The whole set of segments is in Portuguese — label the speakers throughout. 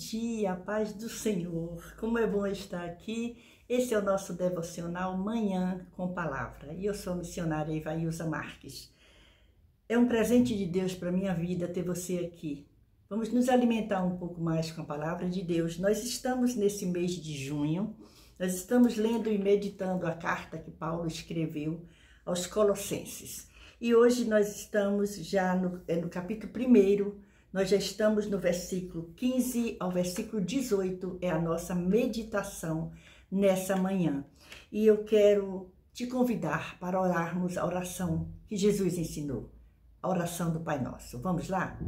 Speaker 1: dia, a paz do Senhor. Como é bom estar aqui. Esse é o nosso devocional Manhã com Palavra. E eu sou a missionária Ivailza Marques. É um presente de Deus para a minha vida ter você aqui. Vamos nos alimentar um pouco mais com a Palavra de Deus. Nós estamos nesse mês de junho. Nós estamos lendo e meditando a carta que Paulo escreveu aos Colossenses. E hoje nós estamos já no capítulo 1. Nós já estamos no versículo 15 ao versículo 18, é a nossa meditação nessa manhã. E eu quero te convidar para orarmos a oração que Jesus ensinou, a oração do Pai Nosso. Vamos lá?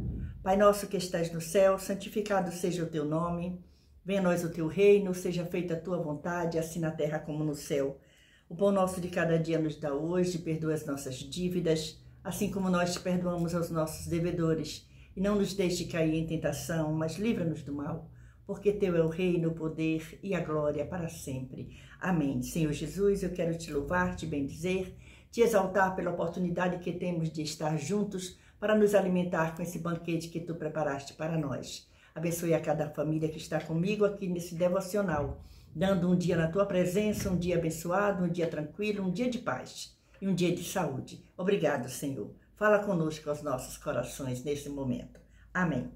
Speaker 1: Pai nosso que estás no céu, santificado seja o teu nome, venha a nós o teu reino, seja feita a tua vontade, assim na terra como no céu. O pão nosso de cada dia nos dá hoje, perdoa as nossas dívidas, assim como nós perdoamos aos nossos devedores. E não nos deixe cair em tentação, mas livra-nos do mal, porque teu é o reino, o poder e a glória para sempre. Amém. Senhor Jesus, eu quero te louvar, te bendizer, te exaltar pela oportunidade que temos de estar juntos para nos alimentar com esse banquete que tu preparaste para nós. Abençoe a cada família que está comigo aqui nesse devocional, dando um dia na tua presença, um dia abençoado, um dia tranquilo, um dia de paz e um dia de saúde. Obrigado, Senhor. Fala conosco aos nossos corações nesse momento. Amém.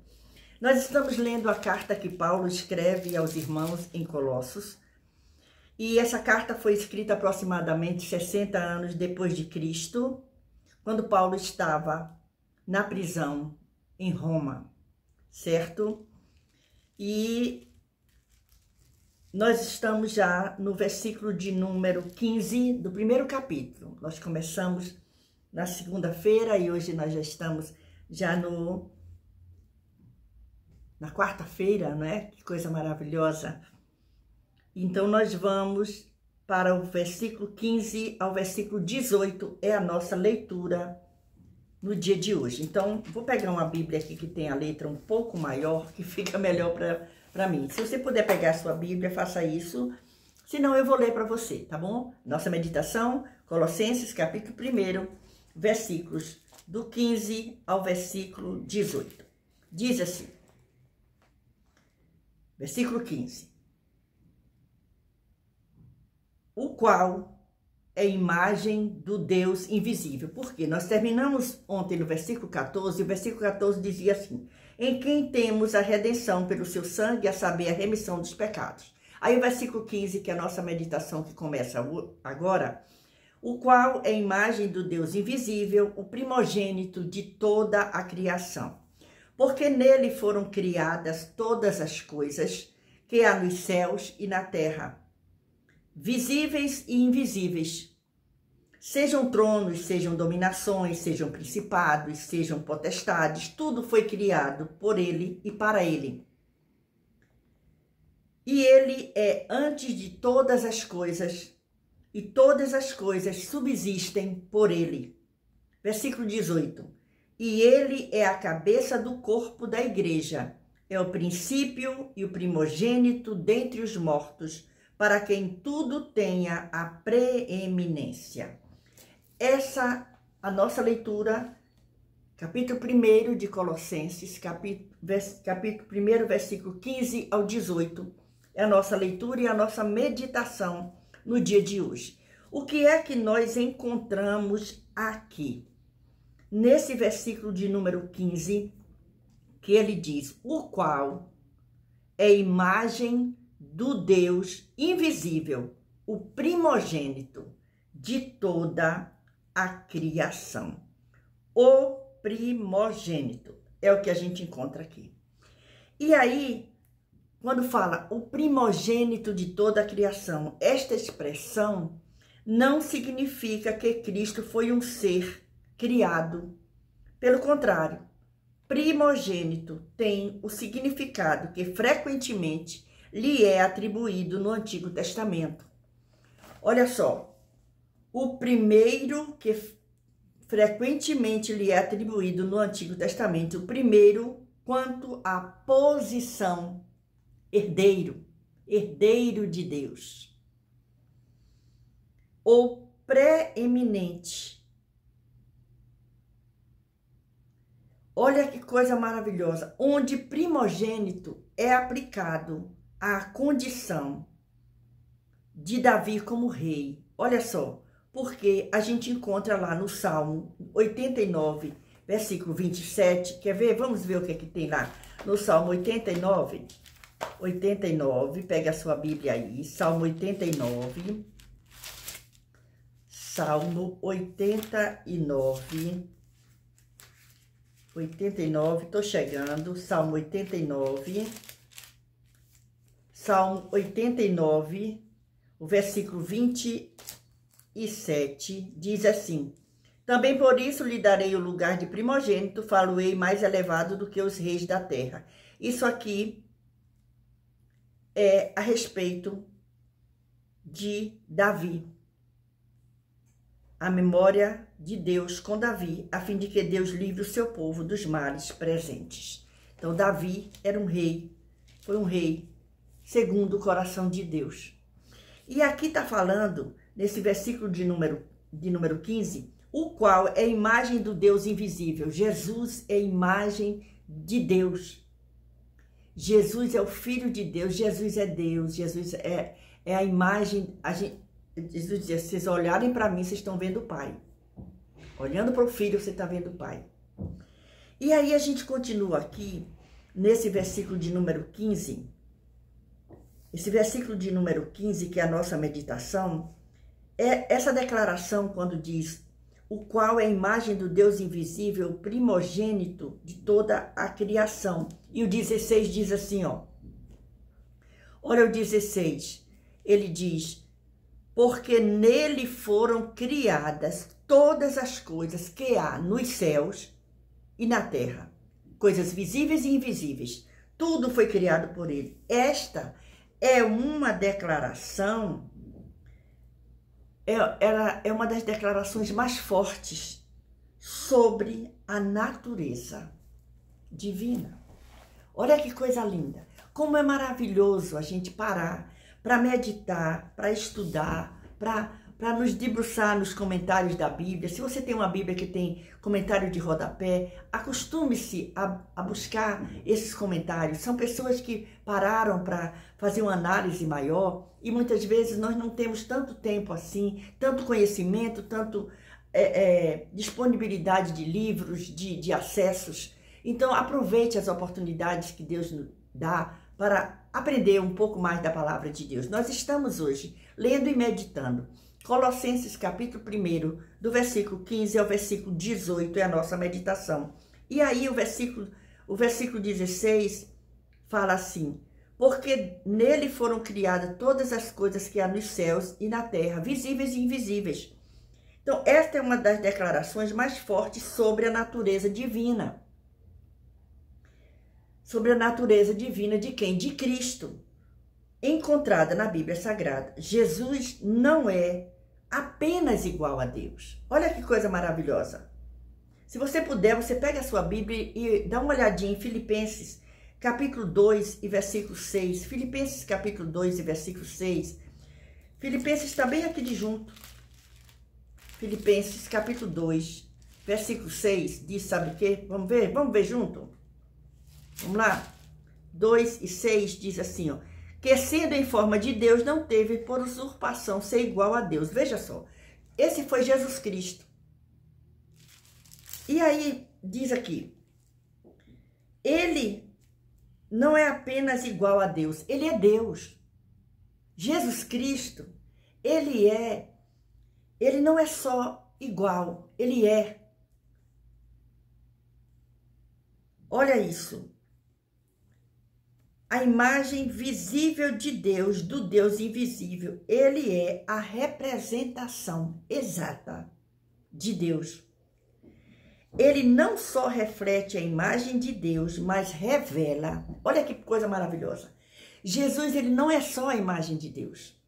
Speaker 1: Nós estamos lendo a carta que Paulo escreve aos irmãos em Colossos. E essa carta foi escrita aproximadamente 60 anos depois de Cristo, quando Paulo estava na prisão em Roma, certo? E nós estamos já no versículo de número 15 do primeiro capítulo. Nós começamos na segunda-feira e hoje nós já estamos na quarta-feira, não é? Que coisa maravilhosa. Então nós vamos para o versículo 15 ao versículo 18, é a nossa leitura no dia de hoje. Então vou pegar uma Bíblia aqui que tem a letra um pouco maior, que fica melhor para mim. Se você puder pegar a sua Bíblia, faça isso. Senão eu vou ler para você, tá bom? Nossa meditação, Colossenses capítulo 1, versículos do 15 ao versículo 18. Diz assim, versículo 15. O qual é imagem do Deus invisível. Por quê? Nós terminamos ontem no versículo 14, e o versículo 14 dizia assim, em quem temos a redenção pelo seu sangue, a saber, a remissão dos pecados. Aí o versículo 15, que é a nossa meditação que começa agora, o qual é a imagem do Deus invisível, o primogênito de toda a criação. Porque nele foram criadas todas as coisas que há nos céus e na terra, visíveis e invisíveis. Sejam tronos, sejam dominações, sejam principados, sejam potestades, tudo foi criado por ele e para ele. E ele é antes de todas as coisas, e todas as coisas subsistem por ele. Versículo 18. E ele é a cabeça do corpo da igreja, é o princípio e o primogênito dentre os mortos, para quem tudo tenha a preeminência. Essa a nossa leitura, capítulo 1 de Colossenses, capítulo 1, versículo 15 ao 18, é a nossa leitura e a nossa meditação no dia de hoje. O que é que nós encontramos aqui? Nesse versículo de número 15, que ele diz, o qual é imagem do Deus invisível, o primogênito de toda a criação. O primogênito é o que a gente encontra aqui. E aí, quando fala o primogênito de toda a criação, esta expressão não significa que Cristo foi um ser criado. Pelo contrário, primogênito tem o significado que frequentemente lhe é atribuído no Antigo Testamento. Olha só, o primeiro que frequentemente lhe é atribuído no Antigo Testamento, o primeiro quanto à posição herdeiro de Deus, ou preeminente, Olha que coisa maravilhosa, onde primogênito é aplicado à condição de Davi como rei. Olha só, porque a gente encontra lá no Salmo 89, versículo 27, quer ver? Vamos ver o que é que tem lá no Salmo 89, pega a sua Bíblia aí, Salmo 89, tô chegando, Salmo 89, o versículo 27, diz assim: também por isso lhe darei o lugar de primogênito, falo-ei mais elevado do que os reis da terra. Isso aqui é a respeito de Davi. A memória de Deus com Davi, a fim de que Deus livre o seu povo dos males presentes. Então, Davi era um rei, foi um rei segundo o coração de Deus. E aqui está falando, nesse versículo de número 15, o qual é a imagem do Deus invisível. Jesus é a imagem de Deus. Jesus é o Filho de Deus, Jesus é Deus, Jesus é a imagem. Jesus diz, se vocês olharem para mim, vocês estão vendo o Pai. Olhando para o Filho, você está vendo o Pai. E aí a gente continua aqui, nesse versículo de número 15. Esse versículo de número 15, que é a nossa meditação, é essa declaração quando diz, o qual é a imagem do Deus invisível, primogênito de toda a criação. E o 16 diz assim, ó. Olha o 16, ele diz, porque nele foram criadas todas as coisas que há nos céus e na terra, coisas visíveis e invisíveis. Tudo foi criado por ele. Esta é uma declaração, ela é uma das declarações mais fortes sobre a natureza divina. Olha que coisa linda. Como é maravilhoso a gente parar para meditar, para estudar, para nos debruçar nos comentários da Bíblia. Se você tem uma Bíblia que tem comentário de rodapé, acostume-se a buscar esses comentários. São pessoas que pararam para fazer uma análise maior e muitas vezes nós não temos tanto tempo assim, tanto conhecimento, tanto disponibilidade de livros, de acessos. Então aproveite as oportunidades que Deus nos dá para aprender um pouco mais da palavra de Deus. Nós estamos hoje lendo e meditando Colossenses capítulo 1, do versículo 15 ao versículo 18 é a nossa meditação. E aí o versículo 16 fala assim, porque nele foram criadas todas as coisas que há nos céus e na terra, visíveis e invisíveis. Então esta é uma das declarações mais fortes sobre a natureza divina. Sobre a natureza divina de quem? De Cristo, encontrada na Bíblia Sagrada. Jesus não é apenas igual a Deus. Olha que coisa maravilhosa. Se você puder, você pega a sua Bíblia e dá uma olhadinha em Filipenses, capítulo 2 e versículo 6. Filipenses, capítulo 2 e versículo 6. Filipenses está bem aqui de junto. Filipenses, capítulo 2, versículo 6, diz, sabe o quê? Vamos ver? Vamos ver junto? Vamos lá? 2 e 6 diz assim, ó. Que sendo em forma de Deus, não teve por usurpação ser igual a Deus. Veja só, esse foi Jesus Cristo. E aí, diz aqui, ele não é apenas igual a Deus, ele é Deus. Jesus Cristo, ele não é só igual, ele é. Olha isso. A imagem visível de Deus, do Deus invisível. Ele é a representação exata de Deus. Ele não só reflete a imagem de Deus, mas revela. Olha que coisa maravilhosa. Jesus, ele não é só a imagem de Deus,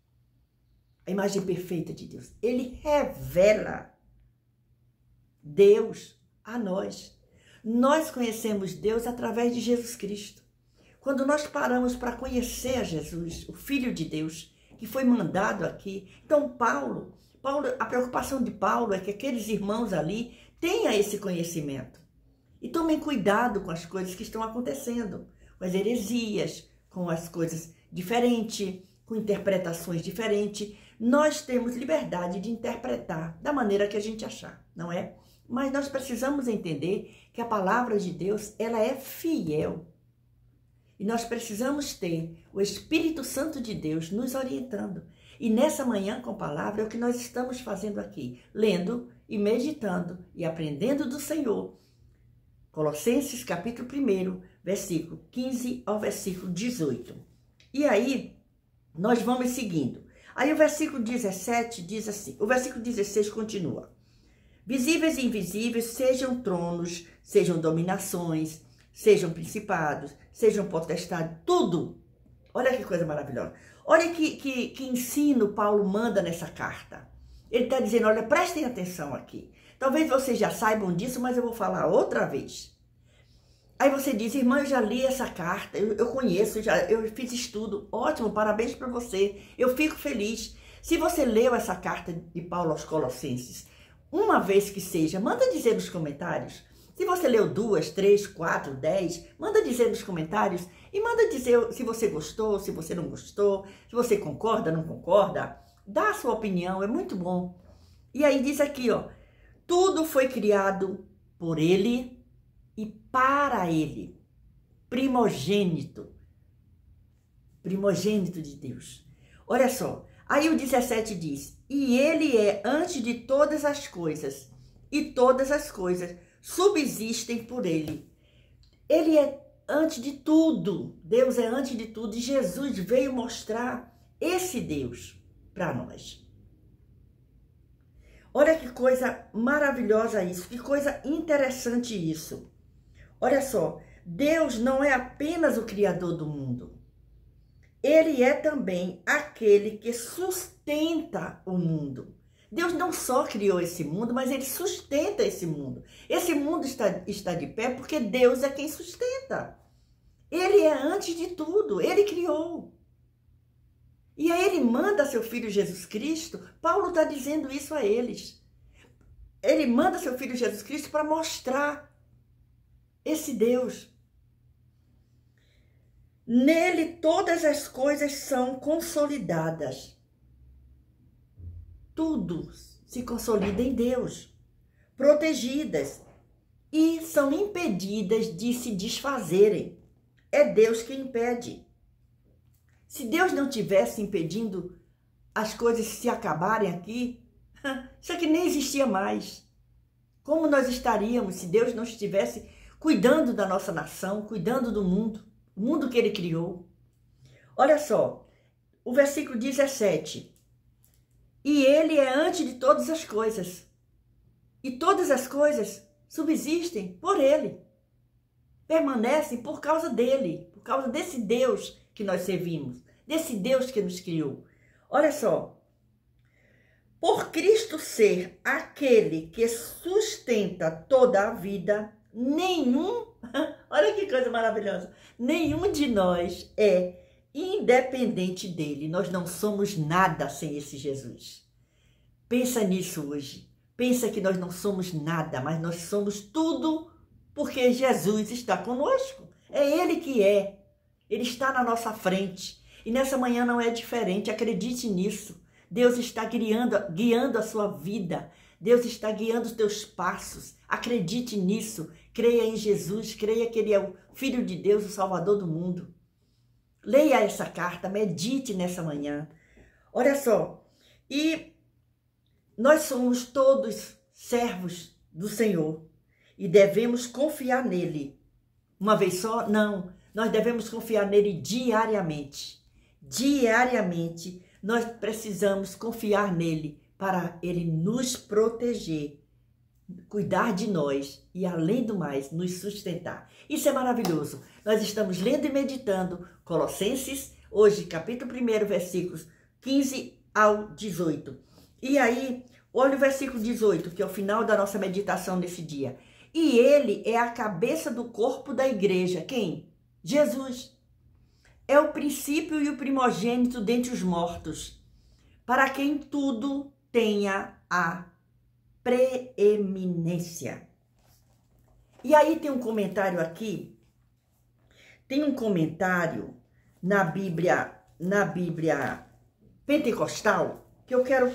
Speaker 1: a imagem perfeita de Deus. Ele revela Deus a nós. Nós conhecemos Deus através de Jesus Cristo. Quando nós paramos para conhecer a Jesus, o Filho de Deus, que foi mandado aqui. Então, Paulo, a preocupação de Paulo é que aqueles irmãos ali tenham esse conhecimento. E tomem cuidado com as coisas que estão acontecendo, com as heresias, com as coisas diferentes, com interpretações diferentes. Nós temos liberdade de interpretar da maneira que a gente achar, não é? Mas nós precisamos entender que a palavra de Deus, ela é fiel. E nós precisamos ter o Espírito Santo de Deus nos orientando. E nessa manhã com a palavra é o que nós estamos fazendo aqui, lendo e meditando e aprendendo do Senhor. Colossenses capítulo 1, versículo 15 ao versículo 18. E aí, nós vamos seguindo. Aí o versículo 17 diz assim, o versículo 16 continua. Visíveis e invisíveis, sejam tronos, sejam dominações, sejam principados, sejam potestades, tudo. Olha que coisa maravilhosa. Olha que ensino Paulo manda nessa carta. Ele está dizendo, olha, prestem atenção aqui. Talvez vocês já saibam disso, mas eu vou falar outra vez. Aí você diz, irmã, eu já li essa carta, eu conheço, eu fiz estudo. Ótimo, parabéns para você. Eu fico feliz. Se você leu essa carta de Paulo aos Colossenses, uma vez que seja, manda dizer nos comentários. Se você leu 2, 3, 4, 10, manda dizer nos comentários e manda dizer se você gostou, se você não gostou, se você concorda, não concorda. Dá a sua opinião, é muito bom. E aí diz aqui, ó, tudo foi criado por ele e para ele. Primogênito de Deus. Olha só, aí o 17 diz, e ele é antes de todas as coisas, e todas as coisas subsistem por ele. Ele é antes de tudo. Deus é antes de tudo. E Jesus veio mostrar esse Deus para nós. Olha que coisa maravilhosa isso. Que coisa interessante isso. Olha só. Deus não é apenas o Criador do mundo. Ele é também aquele que sustenta o mundo. Deus não só criou esse mundo, mas ele sustenta esse mundo. Esse mundo está de pé porque Deus é quem sustenta. Ele é antes de tudo, ele criou. E aí ele manda seu filho Jesus Cristo, Paulo está dizendo isso a eles. Ele manda seu filho Jesus Cristo para mostrar esse Deus. Nele todas as coisas são consolidadas. Tudo se consolida em Deus, protegidas e são impedidas de se desfazerem. É Deus que impede. Se Deus não tivesse impedindo as coisas se acabarem aqui, isso aqui nem existia mais. Como nós estaríamos se Deus não estivesse cuidando da nossa nação, cuidando do mundo, o mundo que ele criou? Olha só, o versículo 17. E ele é antes de todas as coisas. E todas as coisas subsistem por ele. Permanecem por causa dele. Por causa desse Deus que nós servimos. Desse Deus que nos criou. Olha só. Por Cristo ser aquele que sustenta toda a vida, olha que coisa maravilhosa. Nenhum de nós é independente dele. Nós não somos nada sem esse Jesus. Pensa nisso hoje. Pensa que nós não somos nada, mas nós somos tudo porque Jesus está conosco. É ele que é. Ele está na nossa frente. E nessa manhã não é diferente. Acredite nisso. Deus está guiando a sua vida. Deus está guiando os teus passos. Acredite nisso. Creia em Jesus. Creia que ele é o Filho de Deus, o Salvador do mundo. Leia essa carta, medite nessa manhã. Olha só, e nós somos todos servos do Senhor e devemos confiar nele. Uma vez só? Não, nós devemos confiar nele diariamente. Diariamente, nós precisamos confiar nele para ele nos proteger, cuidar de nós e, além do mais, nos sustentar. Isso é maravilhoso. Nós estamos lendo e meditando Colossenses, hoje, capítulo 1, versículos 15 ao 18. E aí, olha o versículo 18, que é o final da nossa meditação desse dia. E ele é a cabeça do corpo da igreja. Quem? Jesus. É o princípio e o primogênito dentre os mortos, para quem tudo tenha a preeminência. E aí tem um comentário aqui, tem um comentário na Bíblia Pentecostal, que eu quero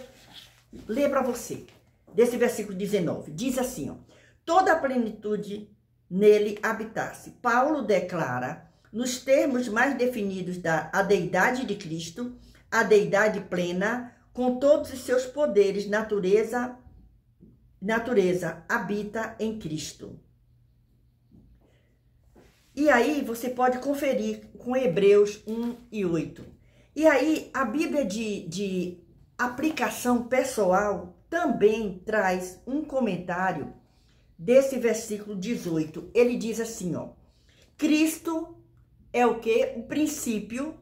Speaker 1: ler para você, desse versículo 19. Diz assim, ó: toda a plenitude nele habitasse. Paulo declara, nos termos mais definidos a deidade de Cristo, a deidade plena, com todos os seus poderes, natureza habita em Cristo. E aí você pode conferir com Hebreus 1:8. E aí a Bíblia de aplicação pessoal também traz um comentário desse versículo 18. Ele diz assim, ó: Cristo é o quê? O princípio,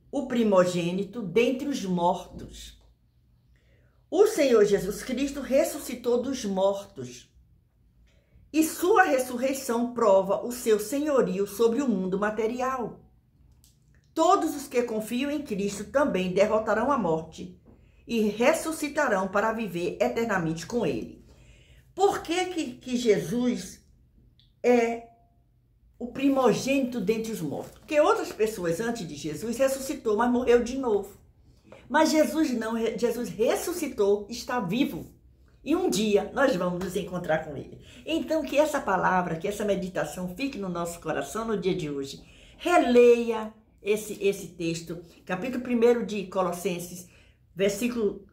Speaker 1: o primogênito dentre os mortos. O Senhor Jesus Cristo ressuscitou dos mortos. E sua ressurreição prova o seu senhorio sobre o mundo material. Todos os que confiam em Cristo também derrotarão a morte e ressuscitarão para viver eternamente com Ele. Por que Jesus é o primogênito dentre os mortos? Porque outras pessoas antes de Jesus ressuscitou, mas morreu de novo. Mas Jesus não, Jesus ressuscitou, está vivo. E um dia nós vamos nos encontrar com Ele. Então que essa palavra, que essa meditação fique no nosso coração no dia de hoje. Releia esse texto, capítulo 1 de Colossenses, versículo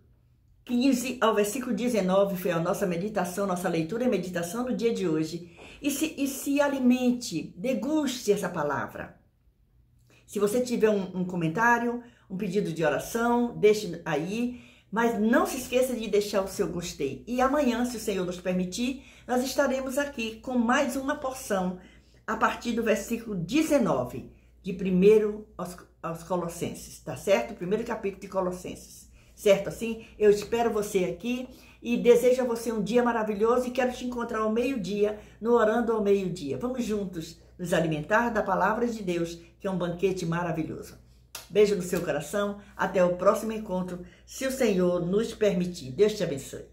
Speaker 1: 15 ao versículo 19, foi a nossa meditação, nossa leitura e meditação no dia de hoje. E se alimente, deguste essa palavra. Se você tiver um comentário, um pedido de oração, deixe aí. Mas não se esqueça de deixar o seu gostei. E amanhã, se o Senhor nos permitir, nós estaremos aqui com mais uma porção a partir do versículo 19, de 1 aos Colossenses, tá certo? Primeiro capítulo de Colossenses, certo assim? Eu espero você aqui e desejo a você um dia maravilhoso e quero te encontrar ao meio-dia, no Orando ao Meio-Dia. Vamos juntos nos alimentar da palavra de Deus, que é um banquete maravilhoso. Beijo no seu coração, até o próximo encontro, se o Senhor nos permitir. Deus te abençoe.